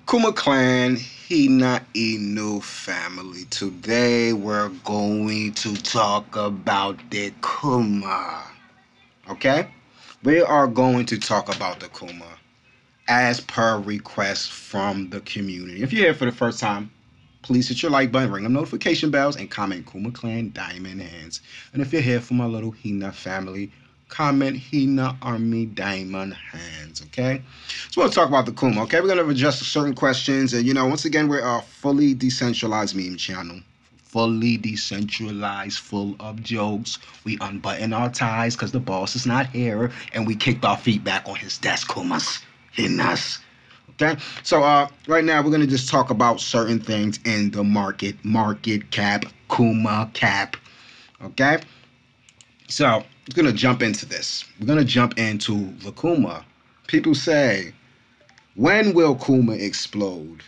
Kuma Clan, HINA Inu family. Today we're going to talk about the Kuma. Okay? We are going to talk about the Kuma as per request from the community. If you're here for the first time, please hit your like button, ring the notification bells, and comment Kuma Clan Diamond Hands. And if you're here for my little HINA family, comment HINA Army Diamond Hands, okay? So we'll talk about the Kuma, okay? We're going to address certain questions. And, once again, we're a fully decentralized meme channel. Fully decentralized, full of jokes. We unbutton our ties because the boss is not here. And we kicked our feet back on his desk, Kumas. Hinas. Okay? So right now, we're going to just talk about certain things in the market cap, Kuma cap, okay? So we're going to jump into this. We're going to jump into the Kuma. People say, when will Kuma explode?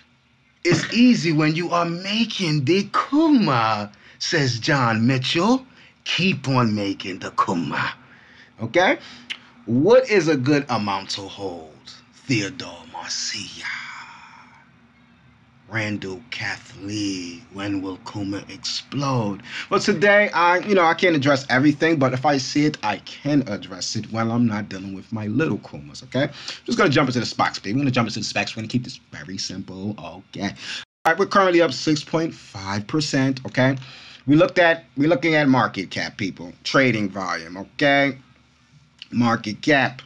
It's easy when you are making the Kuma, says John Mitchell. Keep on making the Kuma. Okay? What is a good amount to hold? Theodore Marcia. Randall Kathleen, when will Kuma explode? Well, today, I can't address everything, but if I see it, I can address it when I'm not dealing with my little Kumas, okay? Just going to jump into the specs, baby. We're going to jump into the specs. We're going to keep this very simple, okay? All right, we're currently up 6.5%, okay? We're looking at market cap, people. Trading volume, okay? Market cap,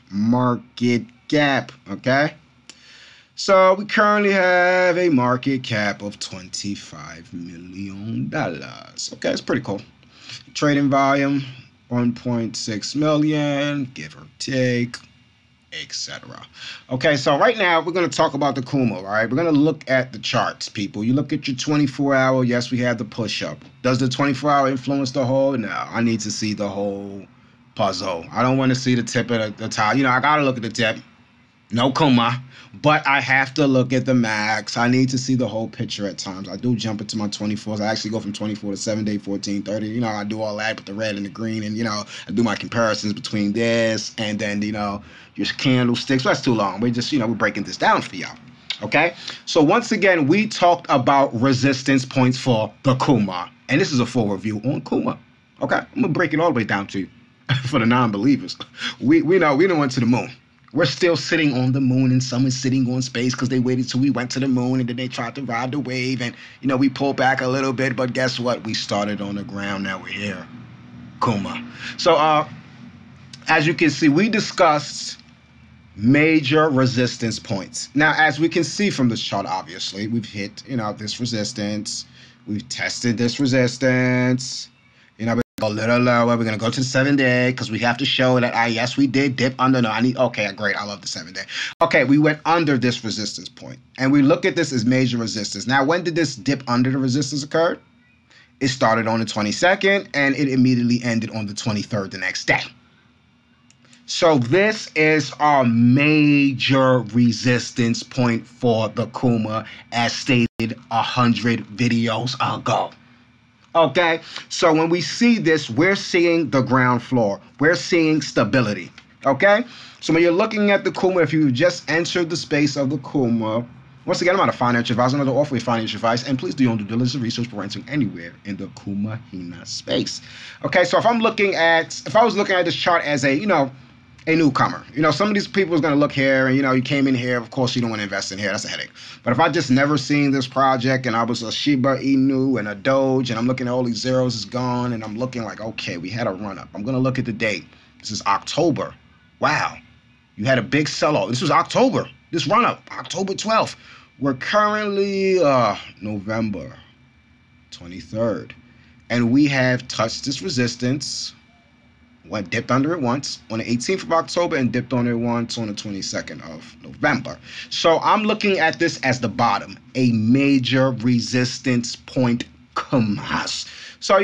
okay? So we currently have a market cap of $25 million. Okay, it's pretty cool. Trading volume, 1.6 million, give or take, etc. Okay, so right now we're going to talk about the Kuma, all right? We're going to look at the charts, people. You look at your 24-hour, yes, we have the push-up. Does the 24-hour influence the whole? No, I need to see the whole puzzle. I don't want to see the tip of the top. I got to look at the tip. No Kuma, but I have to look at the max. I need to see the whole picture at times. I do jump into my 24s. I actually go from 24 to 7-day, 14, 30. I do all that with the red and the green, and, I do my comparisons between this and then, your candlesticks. That's too long. We're just, we're breaking this down for y'all. Okay? So once again, we talked about resistance points for the Kuma, and this is a full review on Kuma. Okay? I'm going to break it all the way down to you for the non-believers. We know we done went to the moon. We're still sitting on the moon, and some is sitting on space because they waited till we went to the moon, and then they tried to ride the wave, and, we pulled back a little bit, but guess what? We started on the ground. Now we're here. Kuma. So, as you can see, we discussed major resistance points. Now, as we can see from this chart, obviously, we've hit, this resistance. We've tested this resistance. A little lower. We're going to go to the 7-day because we have to show that, yes, we did dip under. No, okay, great. I love the 7-day. Okay, we went under this resistance point, and we look at this as major resistance. Now, when did this dip under the resistance occur? It started on the 22nd, and it immediately ended on the 23rd the next day. So this is our major resistance point for the Kuma, as stated 100 videos ago. Okay, so when we see this, we're seeing the ground floor. We're seeing stability, okay? So when you're looking at the Kuma, if you just entered the space of the Kuma, once again, I'm not a financial advisor, I'm not offering financial advice, and please do your own due diligence research before entering anywhere in the Kuma HINA space. Okay, so if I was looking at this chart as a newcomer. Some of these people is going to look here and, you came in here. Of course, you don't want to invest in here. That's a headache. But if I just never seen this project and I was a Shiba Inu and a Doge and I'm looking at all these zeros is gone and I'm looking like, okay, we had a run up. I'm going to look at the date. This is October. Wow. You had a big sell-off. This was October. This run up, October 12th. We're currently November 23rd. And we have touched this resistance. Dipped under it once on the 18th of October and dipped on it once on the 22nd of November. So I'm looking at this as the bottom, a major resistance point, Kumas. So,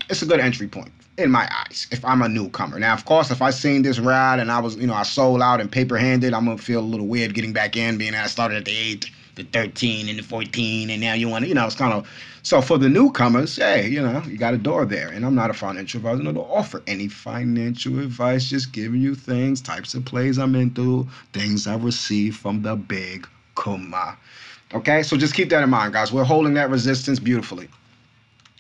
it's a good entry point in my eyes if I'm a newcomer. Now, of course, if I seen this ride and I was, I sold out and paper-handed, I'm going to feel a little weird getting back in, being that I started at the 8, the 13, and the 14, and now you want to, it's kind of... So for the newcomers, hey, you got a door there. And I'm not a financial advisor. I don't offer any financial advice, just giving you things, types of plays I'm into, things I receive from the big Kuma. Okay, so just keep that in mind, guys. We're holding that resistance beautifully.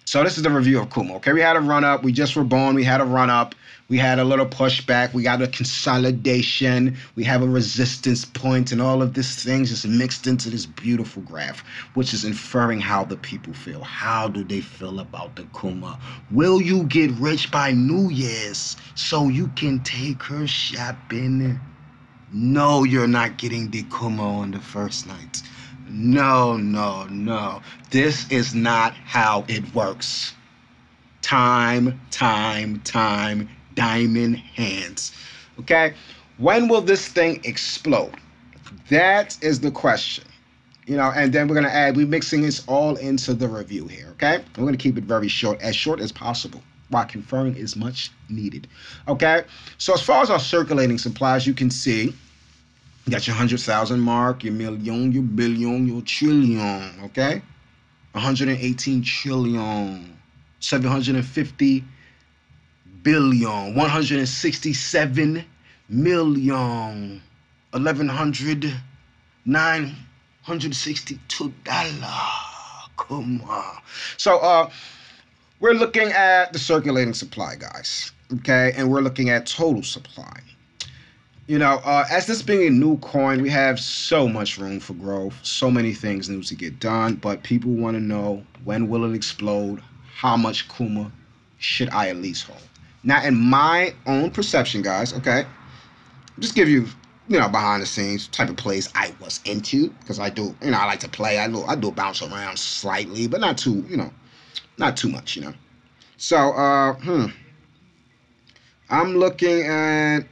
So this is the review of Kuma. Okay, we had a run up. We just were born. We had a run up. We had a little pushback. We got a consolidation. We have a resistance point, and all of these things just mixed into this beautiful graph, which is inferring how the people feel. How do they feel about the Kuma? Will you get rich by New Year's so you can take her shopping? No, you're not getting the Kuma on the first night. No, no, no. This is not how it works. Time, time, time, diamond hands. Okay? When will this thing explode? That is the question. You know, and then we're going to we're mixing this all into the review here, okay? We're going to keep it very short as possible, while confirming is much needed, okay? So as far as our circulating supplies, you can see you got your 100,000 mark, your million, your billion, your trillion, okay? 118 trillion, 750 billion, 167 million, 1,100, $962. Come on. So we're looking at the circulating supply, guys. Okay, and we're looking at total supply. You know, as this being a new coin, we have so much room for growth. So many things need to get done, but people want to know, when will it explode? How much Kuma should I at least hold? Now, in my own perception, guys, okay, just give you, behind the scenes type of plays I was into, because I do, I like to play. I do bounce around slightly, but not too, not too much, So, I'm looking at,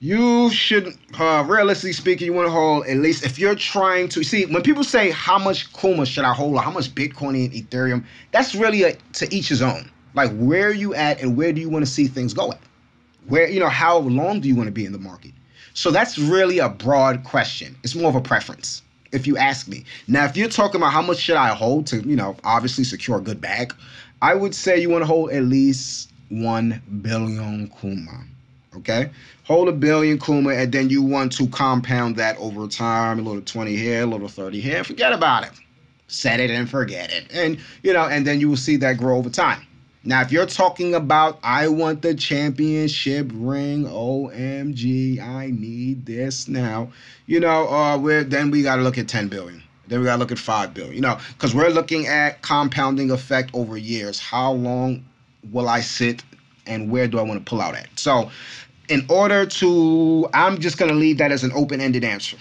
you should, realistically speaking, you want to hold at least, if you're trying to, see, when people say how much Kuma should I hold or how much Bitcoin and Ethereum, that's really to each his own. Like, where are you at and where do you want to see things go at? Where, how long do you want to be in the market? So that's really a broad question. It's more of a preference, if you ask me. Now, if you're talking about how much should I hold to, obviously secure a good bag, I would say you want to hold at least 1 billion Kuma. Okay, hold 1 billion Kuma, and then you want to compound that over time. A little 20 here, a little 30 here. Forget about it. Set it and forget it. And and then you will see that grow over time. Now, if you're talking about, I want the championship ring, OMG, I need this now, then we got to look at 10 billion. Then we got to look at 5 billion, because we're looking at compounding effect over years. How long will I sit and where do I want to pull out at? So in order to, I'm just going to leave that as an open-ended answer.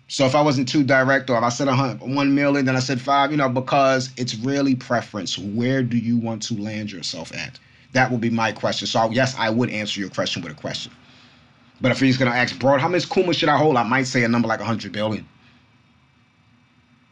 So if I wasn't too direct, or if I said 1 million, then I said 5, because it's really preference. Where do you want to land yourself at? That would be my question. So yes, I would answer your question with a question. But if he's going to ask broad, how much Kuma should I hold? I might say a number like 100 billion.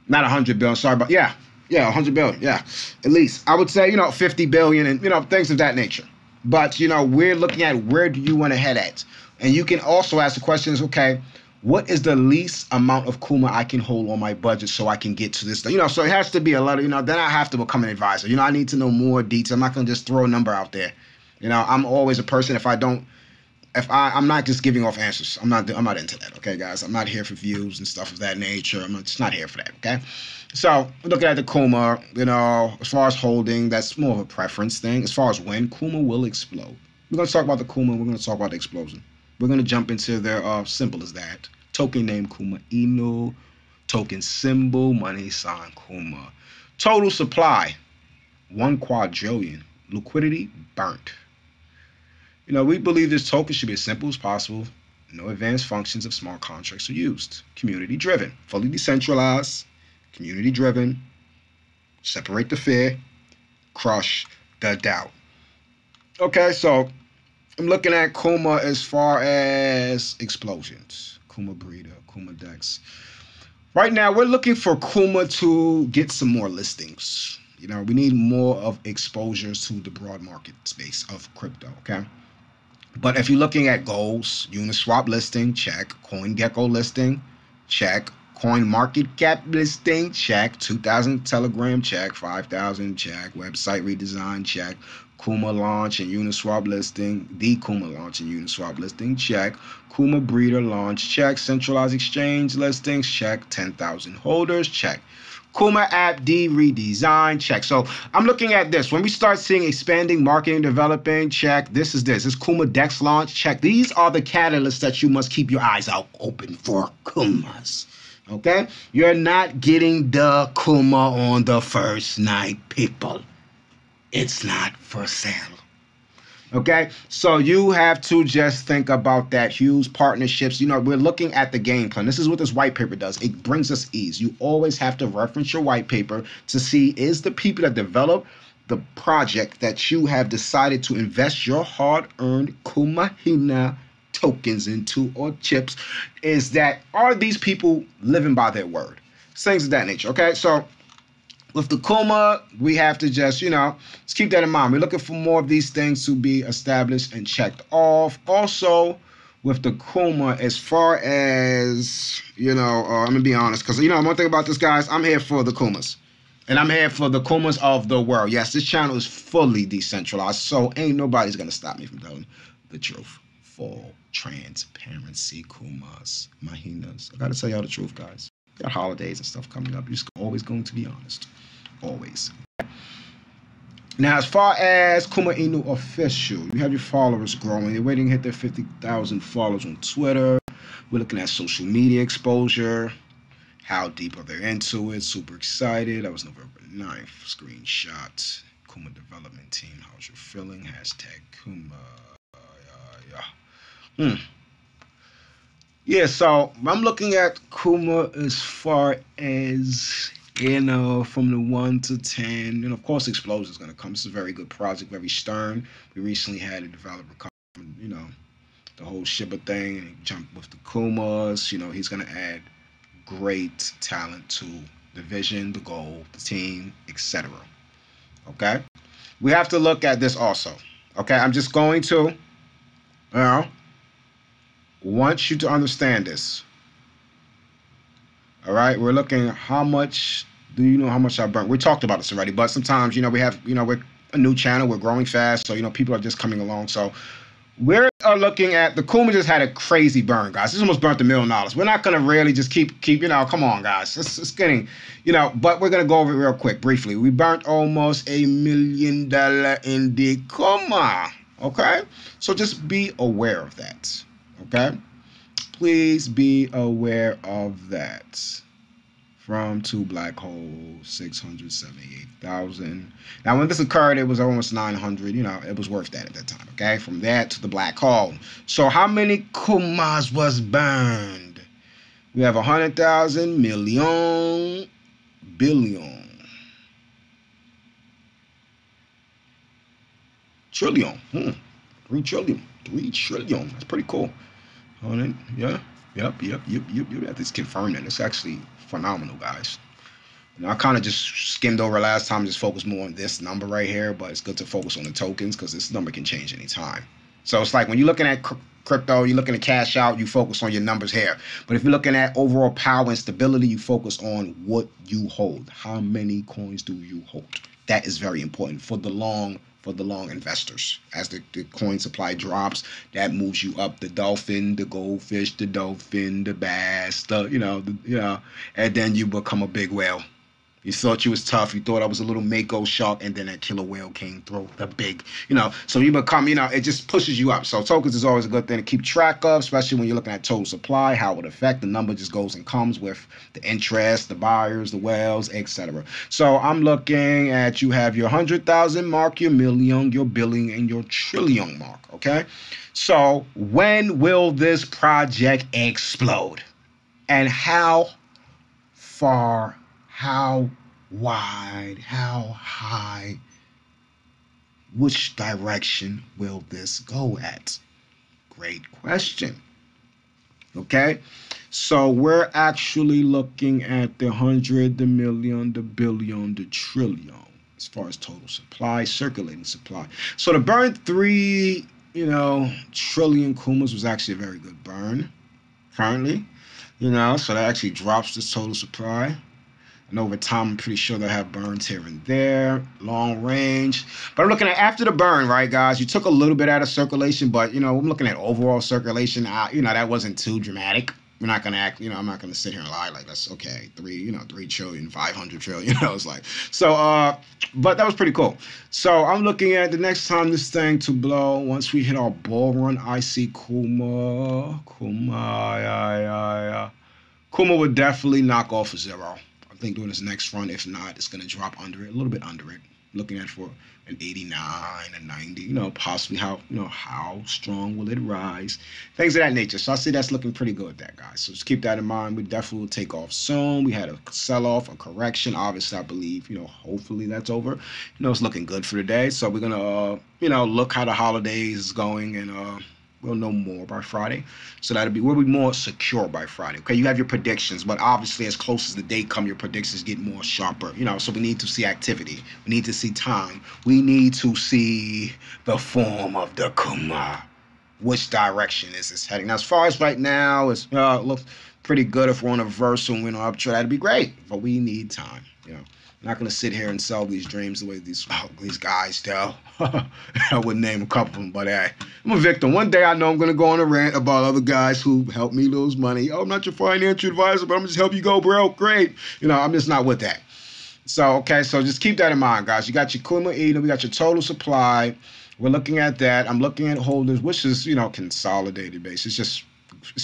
Not 100 billion, sorry, but yeah, 100 billion, yeah. At least. I would say, 50 billion and, things of that nature. But, we're looking at where do you want to head at? And you can also ask the questions, okay, what is the least amount of Kuma I can hold on my budget so I can get to this? So it has to be a lot of, then I have to become an advisor. I need to know more detail. I'm not going to just throw a number out there. I'm always a person, I'm not just giving off answers. I'm not into that, okay, guys? I'm not here for views and stuff of that nature. I'm just not here for that, okay? So, looking at the Kuma, as far as holding, that's more of a preference thing. As far as when Kuma will explode, we're going to talk about the Kuma. We're going to talk about the explosion. We're going to jump into their simple as that. Token name Kuma Inu. Token symbol, money sign Kuma. Total supply, 1 quadrillion. Liquidity, burnt. We believe this token should be as simple as possible. No advanced functions of smart contracts are used. Community driven, fully decentralized, community driven. Separate the fear, crush the doubt. Okay, so I'm looking at Kuma as far as explosions. Kuma breeder, Kuma Dex. Right now, we're looking for Kuma to get some more listings. We need more of exposures to the broad market space of crypto, okay? But if you're looking at goals, Uniswap listing, check. CoinGecko listing, check. Coin market cap listing, check. 2,000 Telegram, check. 5,000, check. Website redesign, check. Kuma launch and Uniswap listing. The Kuma launch and Uniswap listing, check. Kuma breeder launch, check. Centralized exchange listings, check. 10,000 holders, check. Kuma app D redesign, check. So I'm looking at this. When we start seeing expanding, marketing, developing, check. This is Kuma Dex launch, check. These are the catalysts that you must keep your eyes out open for Kumas. Okay? You're not getting the Kuma on the first night, people. It's not for sale. Okay, so you have to just think about that. Huge partnerships. You know, we're looking at the game plan. This is what this white paper does. It brings us ease. You always have to reference your white paper to see, is the people that develop the project that you have decided to invest your hard-earned Kuma HINA tokens into, or chips, are these people living by their word? Things of that nature. Okay, so with the Kuma, we have to just, let's keep that in mind. We're looking for more of these things to be established and checked off. Also, with the Kuma, as far as, I'm going to be honest, because, one thing about this, guys, I'm here for the Kumas. And I'm here for the Kumas of the world. Yes, this channel is fully decentralized, so ain't nobody's going to stop me from telling the truth. Full transparency, Kumas, Mahinas. I got to tell y'all the truth, guys. Got holidays and stuff coming up. You're just always going to be honest. Always. Now, as far as Kuma Inu official, you have your followers growing. They're waiting to hit their 50,000 followers on Twitter. We're looking at social media exposure. How deep are they into it? Super excited. That was November 9th. Screenshot. Kuma development team. How's your feeling? Hashtag Kuma. Yeah, so I'm looking at Kuma as far as, from the 1 to 10. And of course, Explosion is going to come. This is a very good project, very stern. We recently had a developer come, the whole Shiba thing, and he jumped with the Kumas. He's going to add great talent to the vision, the goal, the team, etc. Okay? We have to look at this also. Okay? I'm just going to, want you to understand this. All right, we're looking at how much do you know how much I burnt. We talked about this already, but sometimes we have we're a new channel, we're growing fast, so people are just coming along. So we're looking at the Kuma just had a crazy burn, guys. This almost burnt $1 million. We're not gonna really just keep come on, guys. It's getting but we're gonna go over it real quick, briefly. We burnt almost $1 million in the Kuma. Okay, so just be aware of that. Okay, please be aware of that. From to black hole, 678,000. Now, when this occurred, it was almost 900. It was worth that at that time. Okay, from that to the black hole. So, how many Kumas was burned? We have 100,000, million, billion, trillion. 3 trillion. 3 trillion. That's pretty cool. Yeah. Yep. You have to confirm that. It's actually phenomenal, guys. I kind of just skimmed over last time, just focused more on this number right here, but it's good to focus on the tokens because this number can change anytime. So it's like when you're looking at crypto, you're looking to cash out, you focus on your numbers here. But if you're looking at overall power and stability, you focus on what you hold. How many coins do you hold? That is very important for the long investors. As the coin supply drops, that moves you up. The dolphin, the goldfish, the dolphin, the bass, and then you become a big whale. You thought you was tough. You thought I was a little mako shark, and then that killer whale came through the big, So you become, it just pushes you up. So tokens is always a good thing to keep track of, especially when you're looking at total supply, how it would affect. The number just goes and comes with the interest, the buyers, the whales, etc. So I'm looking at, you have your 100,000 mark, your million, your billion, and your trillion mark. Okay. So when will this project explode? And how far? How wide? How high? Which direction will this go at? Great question. Okay, so we're actually looking at the 100, the million, the billion, the trillion as far as total supply, circulating supply. So to burn 3, trillion Kumas was actually a very good burn currently. You know, so that actually drops the total supply. And over time, I'm pretty sure they'll have burns here and there, long range. But I'm looking at after the burn, right, guys? You took a little bit out of circulation, but, you know, I'm looking at overall circulation. You know, that wasn't too dramatic. We're not going to act, you know, I'm not going to sit here and lie like that's okay. 3 trillion, 500 trillion, you know, it's like, so, but that was pretty cool. So I'm looking at the next time this thing to blow, once we hit our bull run, I see Kuma, Kuma would definitely knock off a zero. I think doing this next run, if not, it's going to drop under it, a little bit under it. Looking at for an 89, a 90, you know, possibly how strong will it rise? Things of that nature. So I see that's looking pretty good there, guys. So just keep that in mind. We definitely will take off soon. We had a sell-off, a correction. Obviously, I believe, you know, hopefully that's over. You know, it's looking good for the day. So we're going to, you know, look how the holidays is going and, we'll know more by Friday. So we'll be more secure by Friday. Okay, you have your predictions, but obviously as close as the date come, your predictions get more sharper. You know, so we need to see activity. We need to see time. We need to see the form of the Kuma. Which direction is this heading? Now, as far as right now, it looks pretty good. If we're on a reversal and we're on an uptrend, that'd be great. But we need time, you know. I'm not going to sit here and sell these dreams the way these guys do. I wouldn't name a couple of them, but hey, I'm a victim. One day I know I'm going to go on a rant about other guys who helped me lose money. Oh, I'm not your financial advisor, but I'm just help you go broke. Great. You know, I'm just not with that. So, okay, so just keep that in mind, guys. You got your Kuma Eden, we got your total supply. We're looking at that. I'm looking at holders, which is, you know, consolidated base. It's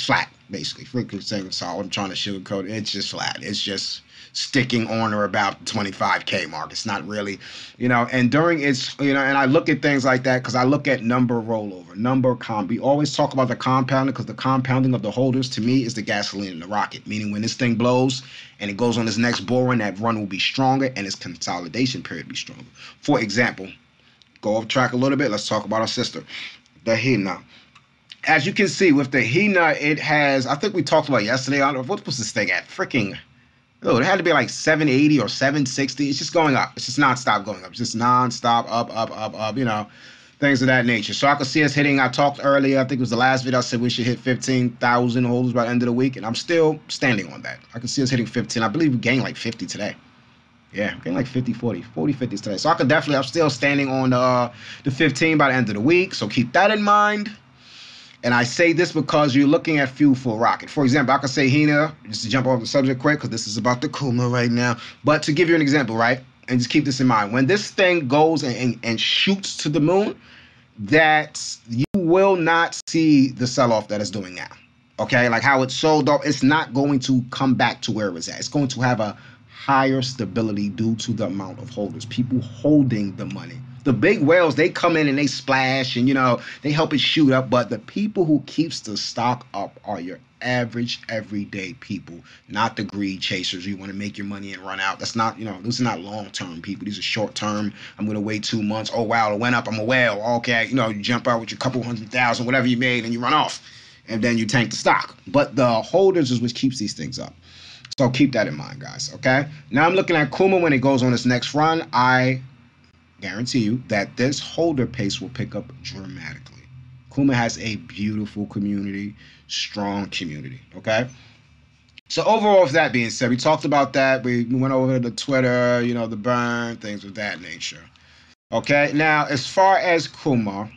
flat, basically. Freaking saying solid. I'm trying to sugarcoat it. It's just flat. It's just sticking on or about the 25K mark. It's not really, you know, and during its, you know, and I look at things like that because I look at number rollover, we always talk about the compounding because the compounding of the holders to me is the gasoline in the rocket, meaning when this thing blows and it goes on this next bull run, that run will be stronger and its consolidation period will be stronger. For example, go off track a little bit. Let's talk about our sister, the HINA. As you can see with the HINA, it has, I think we talked about yesterday, I don't know, what was this thing at? Freaking, oh, it had to be like 780 or 760. It's just going up. It's just nonstop going up. It's just nonstop up, you know, things of that nature. So I could see us hitting, I talked earlier, I think it was the last video, I said we should hit 15,000 holders by the end of the week, and I'm still standing on that. I can see us hitting 15. I believe we gained like 50 today. Yeah, getting like 50, 50s today. So I'm still standing on the 15 by the end of the week. So keep that in mind. And I say this because you're looking at fuel for a rocket. For example, I could say HINA, just to jump off the subject quick, because this is about the Kuma right now. But to give you an example, right? And just keep this in mind. When this thing goes and shoots to the moon, that you will not see the sell-off that it's doing now. Okay? Like how it's sold off, it's not going to come back to where it was at. It's going to have a higher stability due to the amount of holders, people holding the money. The big whales, they come in and they splash and, you know, they help it shoot up. But the people who keeps the stock up are your average, everyday people, not the greed chasers. You want to make your money and run out. That's not, you know, these are not long-term people. These are short-term. I'm going to wait 2 months. Oh, wow, it went up. I'm a whale. Okay, you know, you jump out with your couple 100,000, whatever you made, and you run off. And then you tank the stock. But the holders is what keeps these things up. So keep that in mind, guys, okay? Now I'm looking at Kuma when it goes on its next run. I guarantee you that this holder pace will pick up dramatically. Kuma has a beautiful community, strong community, okay? So overall, with that being said, we talked about that. We went over the Twitter, you know, the burn, things of that nature. Okay, now as far as Kuma,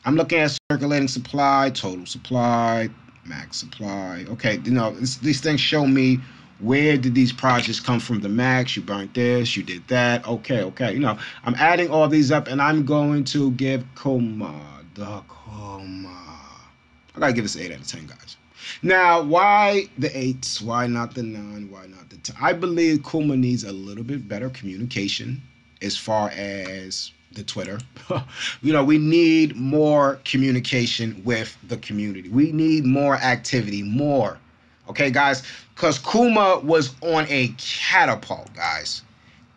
I'm looking at circulating supply, total supply, max supply. Okay, you know, these things show me where did these projects come from the max. You burnt this, you did that. Okay, you know, I'm adding all these up and I'm going to give Kuma, I gotta give this 8 out of 10, guys. Now, why the 8s? Why not the 9? Why not the 10? I believe Kuma needs a little bit better communication as far as the Twitter. You know, we need more communication with the community. We need more activity, more. Okay, guys, because Kuma was on a catapult, guys.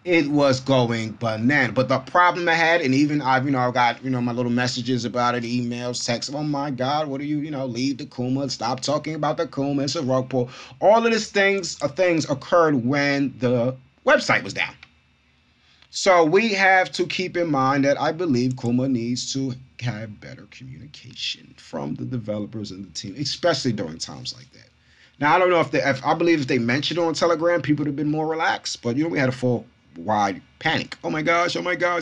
It was going banana. But the problem I had, and even I've, you know, I got, you know, my little messages about it, emails, texts. Oh my God, what are you, you know, leave the Kuma, stop talking about the Kuma, it's a rug pull. All of these things occurred when the website was down. So we have to keep in mind that I believe Kuma needs to have better communication from the developers and the team, especially during times like that. Now I don't know if I believe if they mentioned it on Telegram, people would have been more relaxed. But we had a full wide panic. Oh my gosh,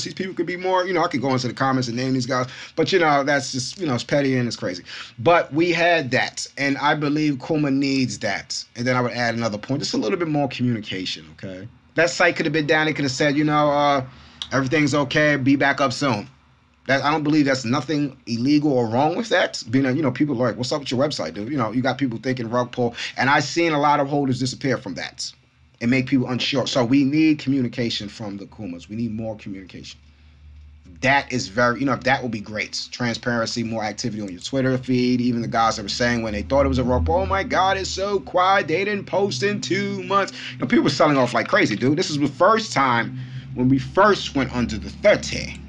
these people could be more. I could go into the comments and name these guys, but that's just it's petty and it's crazy. But we had that, and I believe Kuma needs that. And then I would add another point, just a little bit more communication. Okay, that site could have been down. They could have said, everything's okay. Be back up soon. I don't believe that's nothing illegal or wrong with that. Being, people are like, what's up with your website, dude? You got people thinking rug pull, and I've seen a lot of holders disappear from that and make people unsure. So we need communication from the Kumas. We need more communication. That is very, that would be great. Transparency, more activity on your Twitter feed. Even the guys that were saying when they thought it was a rug pull, oh my God, it's so quiet. They didn't post in 2 months. People were selling off like crazy, dude. This is the first time when we first went under the 30.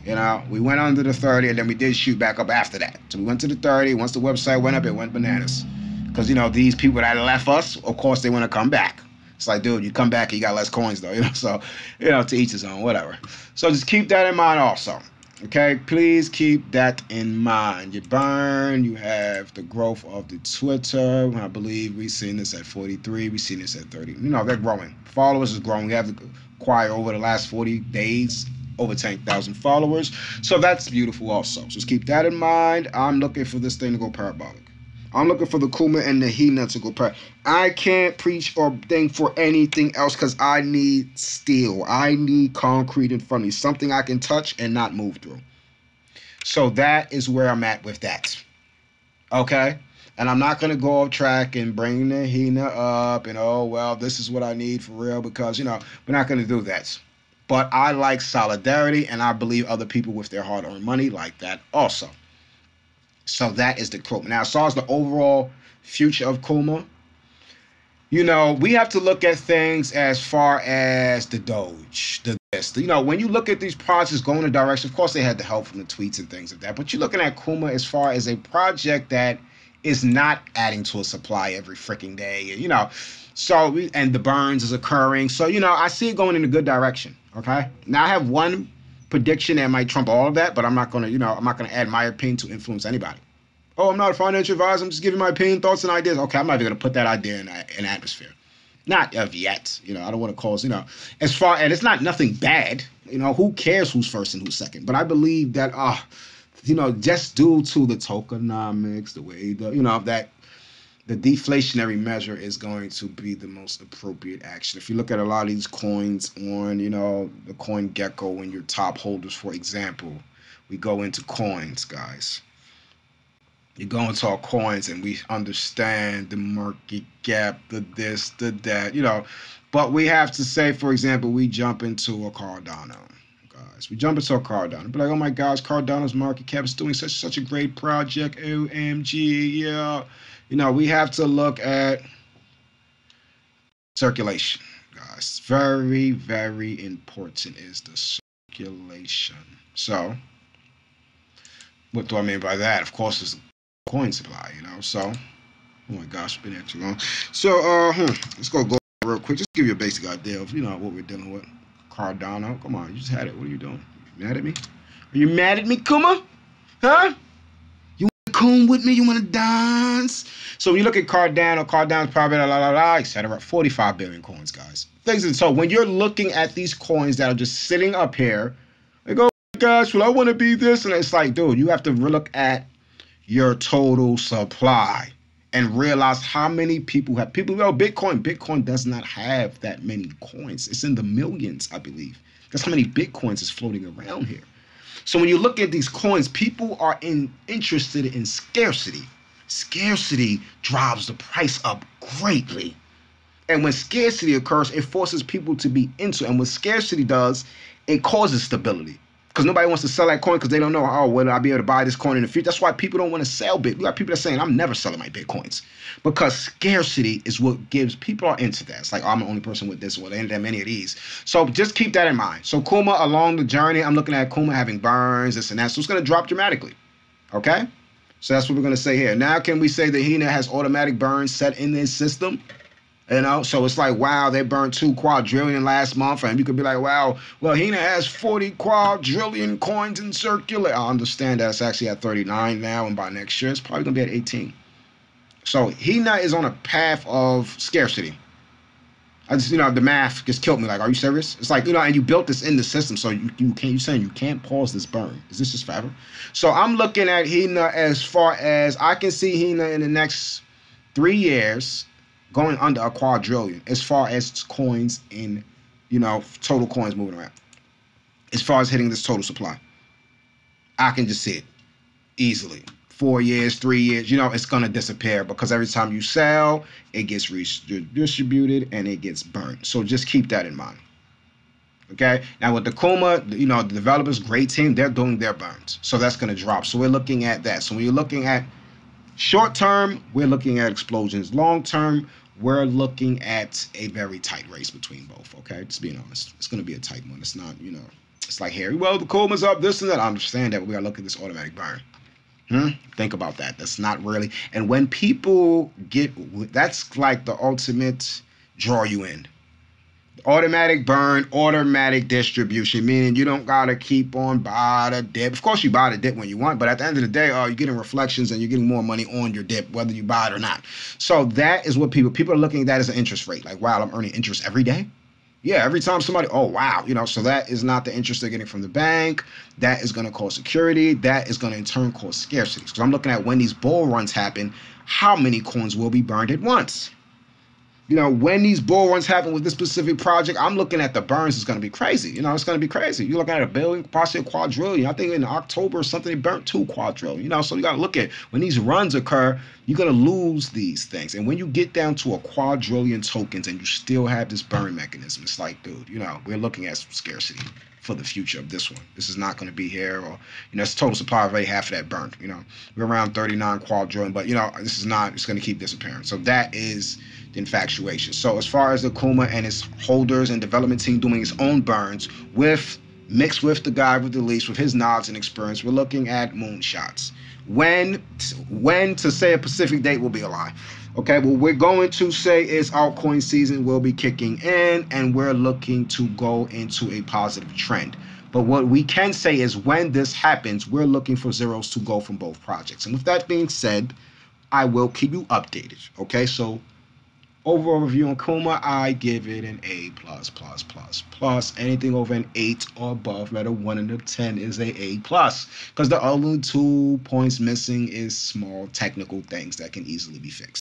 We went under the 30 and then we did shoot back up after that. So we went to the 30. Once the website went up, it went bananas. Because, these people that left us, of course, they want to come back. It's like, dude, you come back and you got less coins, though. So, to each his own, whatever. So just keep that in mind also. Okay, please keep that in mind. You burn, you have the growth of the Twitter. I believe we've seen this at 43. We've seen this at 30. They're growing. Followers is growing. We have acquired over the last 40 days over 10,000 followers. So that's beautiful also. So just keep that in mind. I'm looking for this thing to go parabolic. I'm looking for the Kuma and the HINA to go parabolic. I can't preach or think for anything else because I need steel. I need concrete in front of me. Something I can touch and not move through. So that is where I'm at with that. Okay? And I'm not going to go off track and bring the HINA up and, this is what I need for real because, we're not going to do that. But I like solidarity, and I believe other people with their hard-earned money like that also. So that is the quote. Now, as far as the overall future of Kuma, we have to look at things as far as the Doge, when you look at these projects going in a direction, of course they had the help from the tweets and things like that, but you're looking at Kuma as far as a project that is not adding to a supply every freaking day, and the burns is occurring. So, I see it going in a good direction, okay? Now, I have one prediction that might trump all of that, but I'm not going to add my opinion to influence anybody. Oh, I'm not a financial advisor. I'm just giving my opinion, thoughts, and ideas. Okay, I'm not even going to put that idea in atmosphere. Not of yet. I don't want to cause, and it's not nothing bad. Who cares who's first and who's second? But I believe that, just due to the tokenomics, the way that the deflationary measure is going to be the most appropriate action. If you look at a lot of these coins on, the Coin Gecko, when you're top holders, for example, we go into coins, guys. You go into our coins and we understand the market gap, the this, the that, But we have to say, for example, we jump into a Cardano, guys. We jump into a Cardano. Be like, oh my gosh, Cardano's market cap is doing such a great project. OMG, yeah. We have to look at circulation, guys. Very, very important is the circulation. So, what do I mean by that? Of course, it's coin supply, So, oh my gosh, it's been here too long. So, let's go real quick. Just give you a basic idea of, what we're dealing with. Cardano, come on, you just had it. What are you doing? You mad at me? Are you mad at me, Kuma? Huh? You want to coon with me? You want to dance? So when you look at Cardano's probably etc. 45 billion coins, guys. So when you're looking at these coins that are just sitting up here, they go, oh my gosh, well, I want to be this, and it's like, dude, you have to look at your total supply and realize how many people have Bitcoin does not have that many coins. It's in the millions, I believe. That's how many Bitcoins is floating around here. So when you look at these coins, people are interested in scarcity. Scarcity drives the price up greatly. And when scarcity occurs, it forces people to be into it. And what scarcity does, it causes stability. Because nobody wants to sell that coin because they don't know, will I be able to buy this coin in the future? That's why people don't want to sell Bitcoin. We got people that are saying, I'm never selling my Bitcoins. Because scarcity is what gives people are into that. It's like, I'm the only person with this. Well, there ain't that many of these. So just keep that in mind. So Kuma, along the journey, I'm looking at Kuma having burns, this and that. So it's going to drop dramatically. Okay? So that's what we're going to say here. Now, can we say that HINA has automatic burns set in this system? So it's like, wow, they burned 2 quadrillion last month. And you could be like, wow, well, HINA has 40 quadrillion coins in circulation. I understand that it's actually at 39 now. And by next year, it's probably going to be at 18. So HINA is on a path of scarcity. I just, the math just killed me. Like, are you serious? It's like, and you built this in the system, so you can't. You saying you can't pause this burn? Is this just forever? So I'm looking at HINA as far as I can see HINA in the next 3 years going under a quadrillion as far as coins in, total coins moving around. As far as hitting this total supply, I can just see it easily. 4 years, 3 years, it's going to disappear because every time you sell, it gets redistributed and it gets burnt. So just keep that in mind. Okay. Now with the Kuma, the developers, great team, they're doing their burns. So that's going to drop. So we're looking at that. So when you're looking at short term, we're looking at explosions. Long term, we're looking at a very tight race between both. Okay. Just being honest. It's going to be a tight one. It's not, it's like Harry, well, the Kuma's up, this and that. I understand that, but we got to look at this automatic burn. Think about that. That's not really. And when people that's like the ultimate draw you in. Automatic burn, automatic distribution, meaning you don't got to keep on buy the dip. Of course, you buy the dip when you want, but at the end of the day, you're getting reflections and you're getting more money on your dip, whether you buy it or not. So that is what people are looking at that as an interest rate. Like, wow, I'm earning interest every day. Yeah, every time somebody, oh, wow, so that is not the interest they're getting from the bank. That is going to cause security. That is going to in turn cause scarcity. Because I'm looking at when these bull runs happen, how many coins will be burned at once? When these bull runs happen with this specific project, I'm looking at the burns is going to be crazy. It's going to be crazy. You're looking at a billion, possibly a quadrillion. I think in October or something, they burnt 2 quadrillion. So you got to look at when these runs occur, you're going to lose these things. And when you get down to a quadrillion tokens and you still have this burn mechanism, it's like, dude, we're looking at some scarcity for the future of this one. This is not going to be here, or it's total supply already half of that burnt. We're around 39 quadrillion, but this is not. It's going to keep disappearing. So that is the infatuation. So as far as the Kuma and its holders and development team doing its own burns mixed with the guy with the leash with his knowledge and experience, we're looking at moonshots. When to say a specific date will be a lie. Okay, what we're going to say is altcoin season will be kicking in and we're looking to go into a positive trend. But what we can say is when this happens, we're looking for zeros to go from both projects. And with that being said, I will keep you updated. Okay, so overall review on Kuma, I give it an A++++. Anything over an 8 or above, rather 1 and a 10 is a A+. Because the only 2 points missing is small technical things that can easily be fixed.